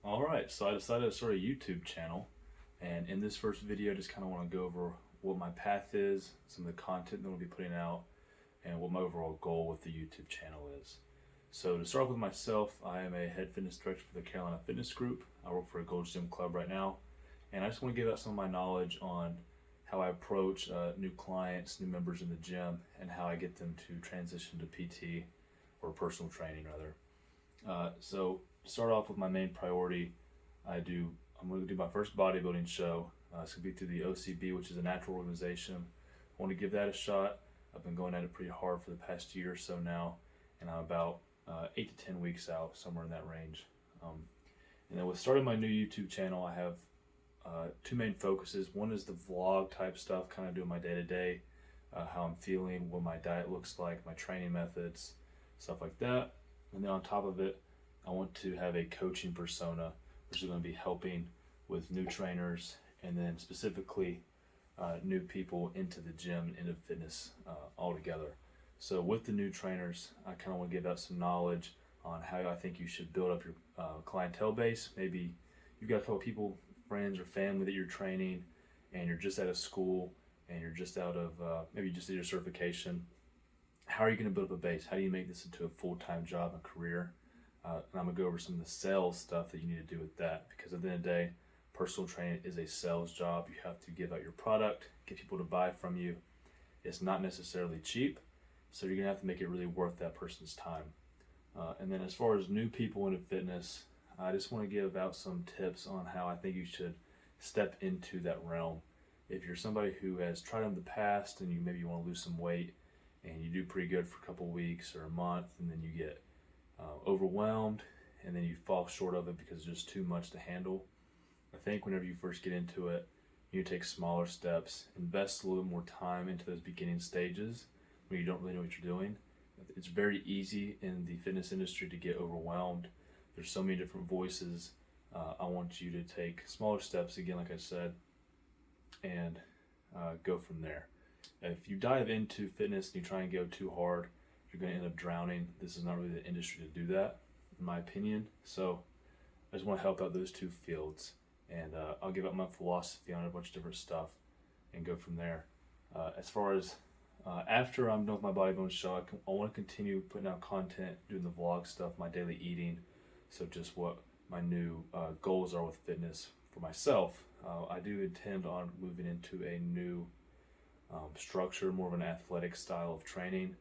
Alright, so I decided to start a YouTube channel, and in this first video I just kind of want to go over what my path is, some of the content that I'll be putting out, and what my overall goal with the YouTube channel is. So to start off with myself, I am a head fitness director for the Carolina Fitness Group. I work for a Gold's Gym Club right now, and I just want to give out some of my knowledge on how I approach new clients, new members in the gym, and how I get them to transition to PT, or personal training rather. So to start off with my main priority, I'm going to do my first bodybuilding show. It's going to be through the OCB, which is a natural organization. I want to give that a shot. I've been going at it pretty hard for the past year or so now, and I'm about 8 to 10 weeks out, somewhere in that range. And then with starting my new YouTube channel, I have two main focuses. One is the vlog type stuff, kind of doing my day-to-day, how I'm feeling, what my diet looks like, my training methods, stuff like that. And then on top of it, I want to have a coaching persona, which is going to be helping with new trainers and then specifically new people into the gym and into fitness altogether. So with the new trainers, I kind of want to give out some knowledge on how I think you should build up your clientele base. Maybe you've got a couple of people, friends or family that you're training, and you're just out of school and you're just out of, maybe you just did your certification. How are you going to build up a base? How do you make this into a full-time job and career? And I'm going to go over some of the sales stuff that you need to do with that, because at the end of the day, personal training is a sales job. You have to give out your product, get people to buy from you. It's not necessarily cheap, so you're going to have to make it really worth that person's time. And then as far as new people into fitness, I just want to give out some tips on how I think you should step into that realm. If you're somebody who has tried in the past and maybe you want to lose some weight and you do pretty good for a couple of weeks or a month, and then you get overwhelmed and then you fall short of it because it's just too much to handle, I think whenever you first get into it, you take smaller steps, invest a little more time into those beginning stages when you don't really know what you're doing. It's very easy in the fitness industry to get overwhelmed. There's so many different voices. I want you to take smaller steps, again, like I said, and go from there. If you dive into fitness and you try and go too hard, you're going to end up drowning. This is not really the industry to do that, in my opinion. So I just want to help out those two fields, and I'll give out my philosophy on a bunch of different stuff and go from there. As far as after I'm done with my bodybuilding show, I want to continue putting out content, doing the vlog stuff, my daily eating. So just what my new goals are with fitness for myself. I do intend on moving into a new structure, more of an athletic style of training.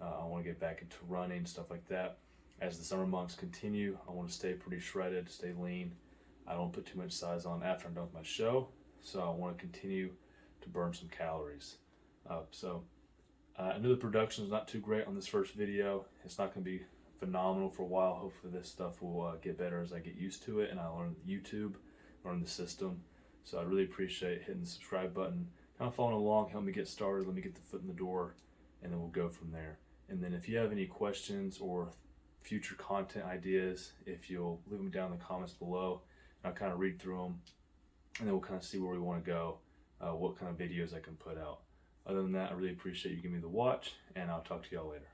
I want to get back into running, stuff like that. As the summer months continue, I want to stay pretty shredded, stay lean. I don't put too much size on after I'm done with my show, so I want to continue to burn some calories. I know the production is not too great on this first video. It's not going to be phenomenal for a while. Hopefully this stuff will get better as I get used to it and I learn YouTube, learn the system. So I really appreciate hitting the subscribe button, kind of following along, help me get started, let me get the foot in the door, and then we'll go from there. And then if you have any questions or future content ideas, if you'll leave them down in the comments below, and I'll kind of read through them, and then we'll kind of see where we want to go, what kind of videos I can put out. Other than that, I really appreciate you giving me the watch, and I'll talk to y'all later.